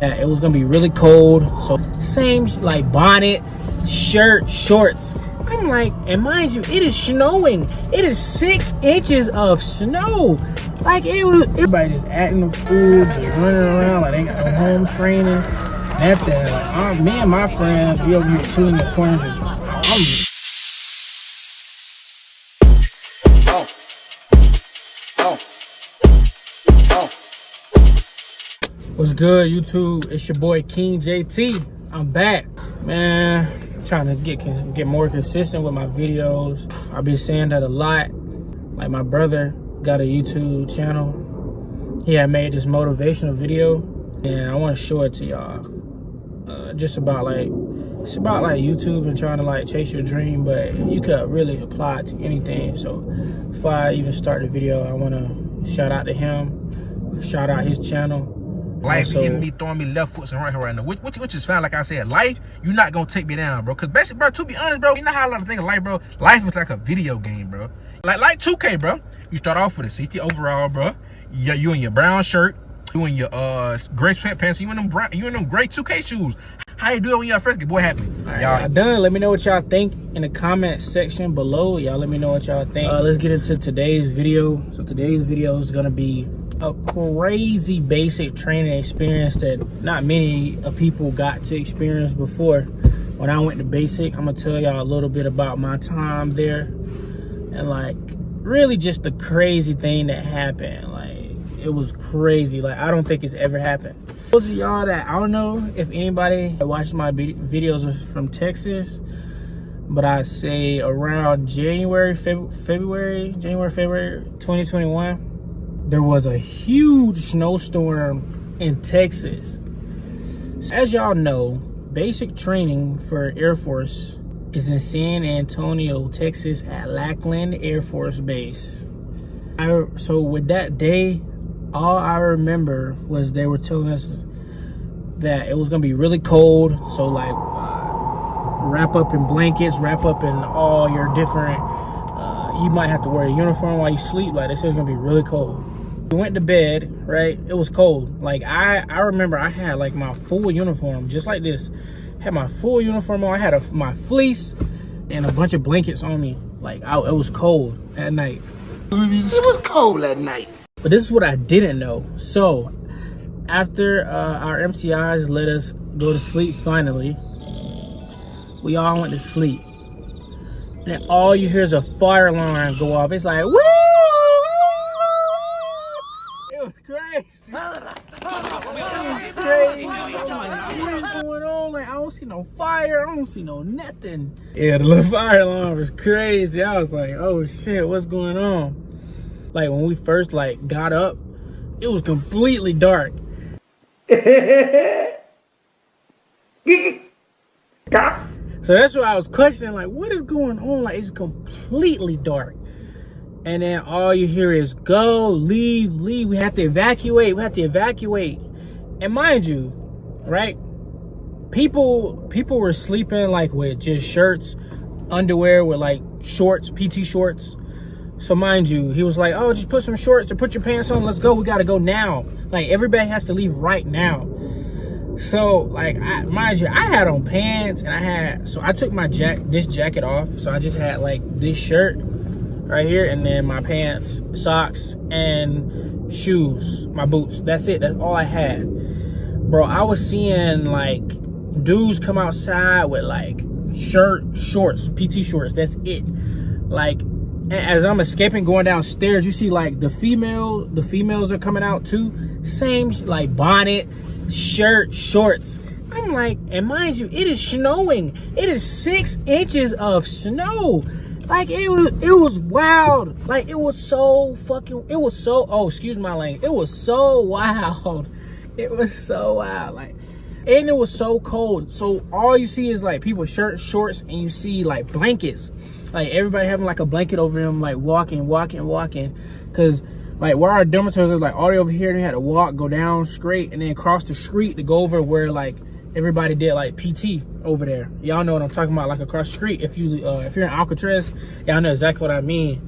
It was gonna be really cold, so same like bonnet, shirt, shorts. I'm like, and mind you, it is snowing. It is 6 inches of snow. Like everybody just acting the fool, just running around like they got no home training. Nothing. Like me and my friends, we over here chilling in the corner. What's good, YouTube? It's your boy King JT. I'm back, man. I'm trying to get more consistent with my videos. I've been saying that a lot. Like, my brother got a YouTube channel. He had made this motivational video, and I want to show it to y'all. Just about like, it's about like YouTube and trying to like chase your dream, but you could really apply it to anything. So before I even start the video, I want to shout out to him, shout out his channel. Life hitting me, throwing me left foot and right now, which is fine. Like I said, life, you're not gonna take me down, bro. Cause basically, bro, to be honest, bro, you know how a lot of things of life, bro. Life is like a video game, bro. Like 2K, bro. You start off with a 60 overall, bro. You in your brown shirt, you in your gray sweatpants, you in them gray 2K shoes. How you do it when y'all first get? What happened? All right, y'all done. Let me know what y'all think in the comment section below. Y'all let me know what y'all think. Let's get into today's video. So today's video is gonna be a crazy basic training experience that not many people got to experience before. When I went to basic, I'm gonna tell y'all a little bit about my time there and like really just the crazy thing that happened. Like, it was crazy. Like, I don't think it's ever happened. Those of y'all that, I don't know if anybody that watched my videos are from Texas, but I say around January, February 2021, there was a huge snowstorm in Texas. As y'all know, basic training for Air Force is in San Antonio, Texas at Lackland Air Force Base. So with that day, all I remember was they were telling us that it was gonna be really cold. So like, wrap up in blankets, wrap up in all your different, you might have to wear a uniform while you sleep. Like, this is gonna be really cold. We went to bed, right? It was cold. Like, I remember I had like my full uniform, just like this. Had my full uniform on. I had my fleece and a bunch of blankets on me. Like, it was cold at night. It was cold at night. But this is what I didn't know. So after our MCIs let us go to sleep finally, we all went to sleep. And all you hear is a fire alarm go off. It's like, woo! It was crazy. It was crazy. What is going on? Like, I don't see no fire. I don't see no nothing. Yeah, the little fire alarm was crazy. I was like, oh shit, what's going on? Like, when we first like got up, it was completely dark. So that's what I was questioning, like, what is going on? Like, it's completely dark. And then all you hear is go, leave. We have to evacuate. And mind you, right? People were sleeping like with just shirts, underwear with like shorts, PT shorts. So mind you, he was like, oh, just put some shorts or put your pants on. Let's go. We got to go now. Like, everybody has to leave right now. So like, mind you, I had on pants and so I took this jacket off. So I just had like this shirt right here, and then my pants, socks, and shoes, my boots. That's it. That's all I had. Bro, I was seeing like dudes come outside with like shorts, PT shorts. That's it. Like, as I'm escaping, going downstairs, you see like the females are coming out too. Same like bonnet, shirt, shorts. I'm like, and mind you, it is snowing. It is 6 inches of snow. Like, it was wild. Like, it was so, oh, excuse my language. It was so wild. It was so wild. Like, and it was so cold. So all you see is like people shirts, shorts, and you see like blankets. Like, everybody having like a blanket over them, like walking. Cause like where our dormitories are, like all the way over here, they had to walk, go down straight, and then cross the street to go over where like everybody did like PT over there. Y'all know what I'm talking about, like across the street. If you're in Alcatraz, y'all know exactly what I mean.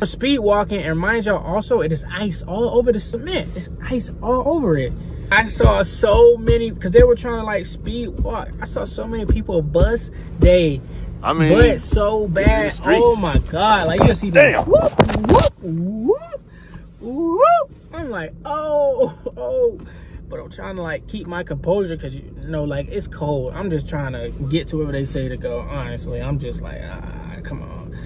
Speed walking, and mind y'all, also it is ice all over the cement. It's ice all over it. I saw so many, because they were trying to like speed walk. I saw so many people bust but so bad. Oh my God. Like you just see them whoop, whoop, whoop, whoop. I'm like, oh. But I'm trying to like keep my composure because you know, like it's cold. I'm just trying to get to wherever they say to go. Honestly, I'm just like, come on.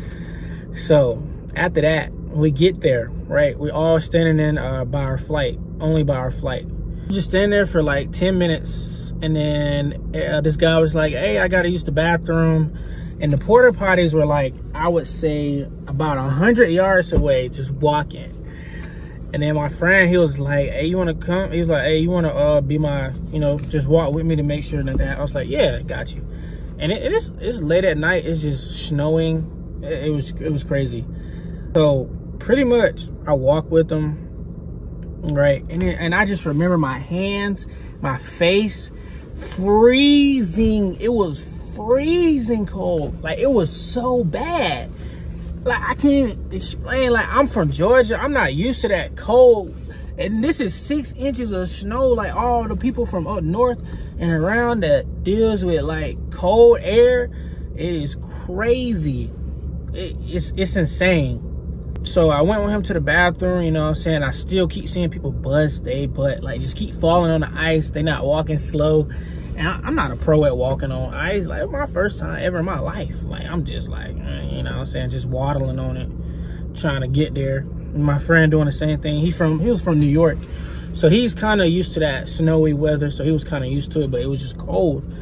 So after that, we get there, right? We all standing in by our flight, only by our flight. Just standing there for like 10 minutes, and then this guy was like, hey, I gotta use the bathroom. And the porta potties were like, I would say about 100 yards away, just walking. And then my friend, he was like, hey, you want to come? He was like, hey, you want to be my, just walk with me to make sure that I was like, yeah, got you. And it's late at night. It's just snowing. It was crazy. So pretty much I walk with them, right? And I just remember my hands, my face, freezing. It was freezing cold. Like it was so bad. Like I can't even explain. Like I'm from Georgia, I'm not used to that cold, and this is 6 inches of snow. Like all the people from up north and around that deals with like cold air, it is crazy. It's insane. So I went with him to the bathroom, you know what I'm saying? I still keep seeing people bust they butt, like just keep falling on the ice. They not walking slow. And I'm not a pro at walking on ice. Like, it's my first time ever in my life. Like, I'm just like, you know what I'm saying, just waddling on it, trying to get there. And my friend doing the same thing. He was from New York. So he's kind of used to that snowy weather. So he was kind of used to it, but it was just cold.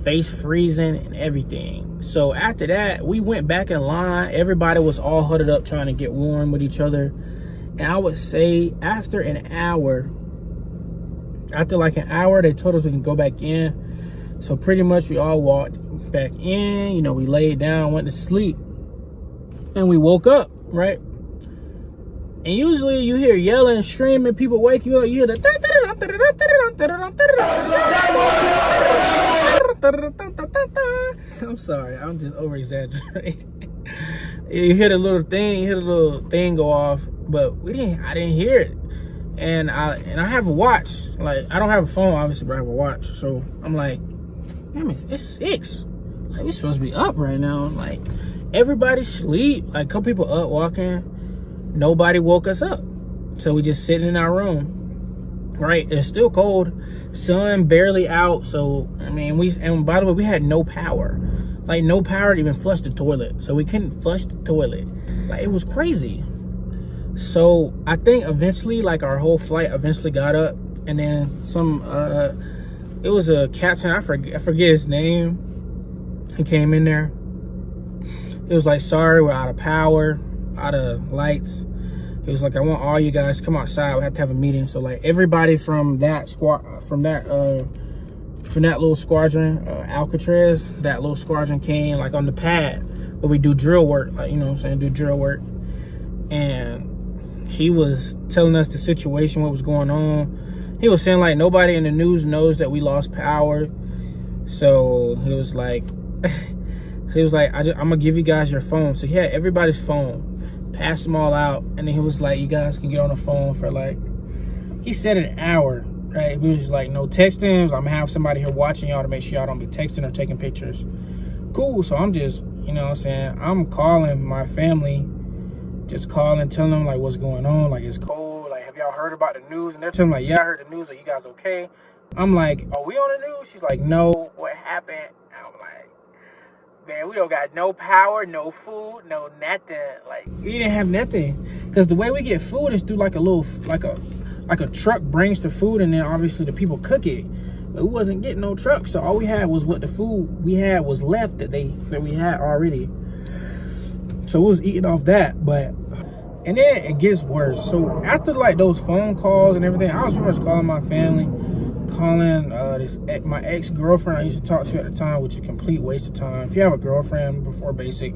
Face freezing and everything. So after that, we went back in line. Everybody was all huddled up trying to get warm with each other. And I would say after like an hour, they told us we can go back in. So pretty much we all walked back in, we laid down, went to sleep, and we woke up, right? And usually you hear yelling, screaming, people wake you up, you hear the I'm sorry, I'm just over exaggerating. You hear the little thing go off, but I didn't hear it. And I have a watch. Like, I don't have a phone, obviously, but I have a watch. So I'm like, damn it, it's 6. Like, we're supposed to be up right now. Like, everybody sleep. Like, a couple people up walking. Nobody woke us up. So we just sitting in our room. Right? It's still cold. Sun barely out. So, I mean, and by the way, we had no power. Like, no power to even flush the toilet. So we couldn't flush the toilet. Like, it was crazy. So I think eventually, like, our whole flight eventually got up, and then it was a captain, I forget his name. He came in there. It was like, sorry, we're out of power, out of lights. He was like, I want all you guys to come outside. We have to have a meeting. So like everybody from that little squadron, Alcatraz, that little squadron came like on the pad where we do drill work, like, you know what I'm saying, do drill work. And he was telling us the situation, what was going on. He was saying like nobody in the news knows that we lost power. So he was like, I'm gonna give you guys your phone. So he had everybody's phone, passed them all out, and then he was like, you guys can get on the phone for like, he said an hour, right? He was just like, no texting. I'm gonna have somebody here watching y'all to make sure y'all don't be texting or taking pictures. Cool. So I'm just, you know what I'm saying, I'm calling my family, just calling, telling them like what's going on, like it's cold, like have y'all heard about the news? And they're telling me like, yeah, I heard the news, are you guys okay? I'm like, are we on the news? She's like, no, what happened? And I'm like, man, we don't got no power, no food, no nothing. Like, we didn't have nothing, because the way we get food is through like a little, like a truck brings the food, and then obviously the people cook it. But we wasn't getting no truck, so all we had was what the food we had was left that we had already. So we was eating off that, and then it gets worse. So after like those phone calls and everything, I was pretty much calling my family, calling my ex-girlfriend I used to talk to at the time, which is a complete waste of time. If you have a girlfriend before basic,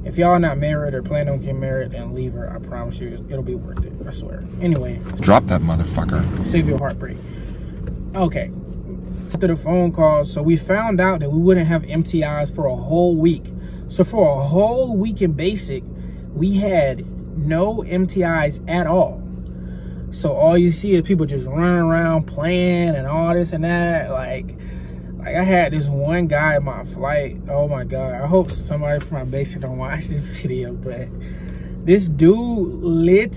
if y'all not married or plan on getting married, then leave her. I promise you, it'll be worth it. I swear. Anyway, drop that motherfucker. Save your heartbreak. Okay. After the phone calls, so we found out that we wouldn't have MTIs for a whole week. So for a whole week in basic, we had no MTIs at all. So all you see is people just running around playing and all this and that. Like I had this one guy in my flight. Oh my God. I hope somebody from my basic don't watch this video, but this dude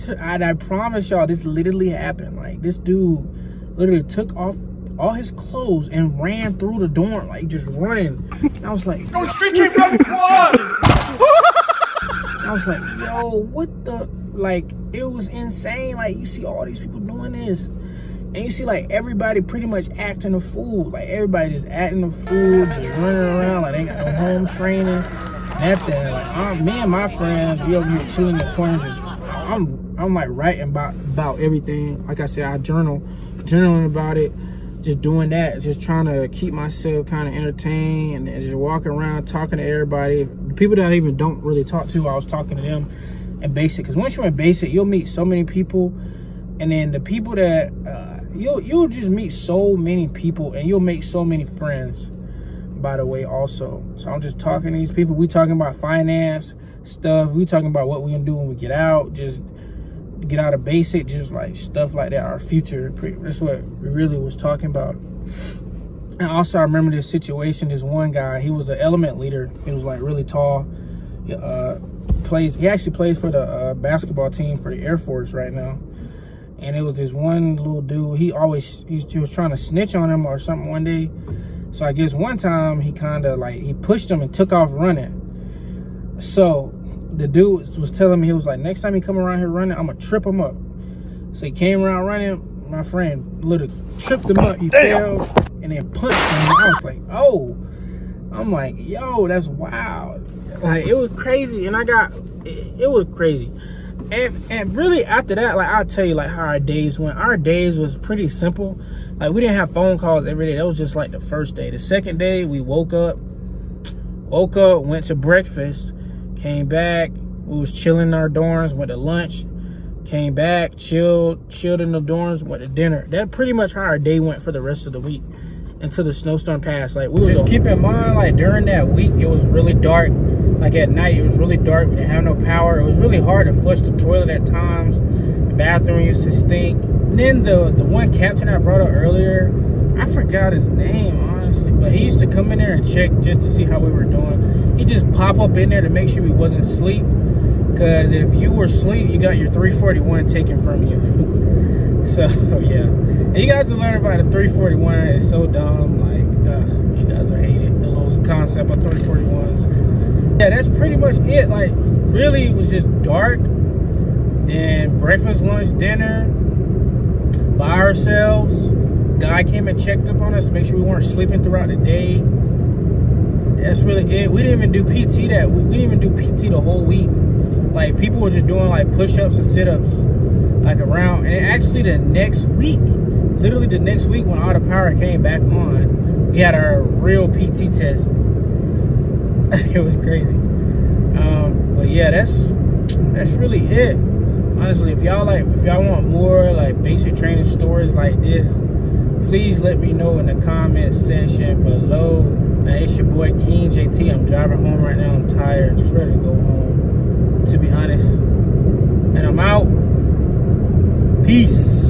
and I promise y'all, this literally happened. Like, this dude literally took off all his clothes and ran through the dorm, like just running. And I was like, "No street team running squad!" I was like, "Yo, what the?" Like, it was insane. Like, you see all these people doing this, and you see like everybody pretty much acting a fool. Like, everybody just acting a fool, just running around like they ain't got no home training, nothing. Like, me and my friends, we over here chilling in the corner. Just, I'm like writing about everything. Like I said, I journaling about it. Just doing that, just trying to keep myself kind of entertained and just walking around talking to everybody. The people that I even don't really talk to, I was talking to them in basic. Because once you're in basic, you'll meet so many people. And then the people that, you'll just meet so many people and you'll make so many friends, by the way, also. So I'm just talking to these people. We talking about finance stuff. We talking about what we're going to do when we get out. Just get out of basic, just like stuff like that, our future. That's what we really was talking about. And also, I remember this situation. This one guy, he was an element leader. He was like really tall. He actually plays for the basketball team for the Air Force right now. And it was this one little dude. He was trying to snitch on him or something one day. So I guess one time he kind of like, he pushed him and took off running. So the dude was telling me, he was like, next time he come around here running, I'm gonna trip him up. So he came around running. My friend literally tripped him up. He fell and then punched him. I was like, oh. I'm like, yo, that's wild. Like, it was crazy. And it was crazy. And really after that, like, I'll tell you like how our days went. Our days was pretty simple. Like, we didn't have phone calls every day. That was just like the first day. The second day, we woke up, went to breakfast, came back, we was chilling in our dorms, went to lunch, came back, chilled in the dorms, went to dinner. That pretty much how our day went for the rest of the week until the snowstorm passed. Like, we was just keep in mind, like, during that week, it was really dark. Like, at night, it was really dark. We didn't have no power. It was really hard to flush the toilet at times. The bathroom used to stink. And then the one captain I brought up earlier, I forgot his name, honestly, but he used to come in there and check just to see how we were doing. He just pop up in there to make sure we wasn't asleep, because if you were asleep, you got your 341 taken from you. So yeah, and you guys to learn about the 341. It's so dumb. Like, you guys will hate it. The little concept of 341s. Yeah, that's pretty much it. Like, really, it was just dark. Then breakfast, lunch, dinner, by ourselves. Guy came and checked up on us to make sure we weren't sleeping throughout the day. That's really it. We didn't even do PT we didn't even do PT the whole week. Like, people were just doing like push-ups and sit-ups like around. And actually the next week, literally the next week when all the power came back on, we had our real PT test. It was crazy. But yeah, that's really it. Honestly, if y'all want more like basic training stories like this, please let me know in the comment section below. Now, it's your boy King JT. I'm driving home right now. I'm tired, just ready to go home, to be honest. And I'm out. Peace.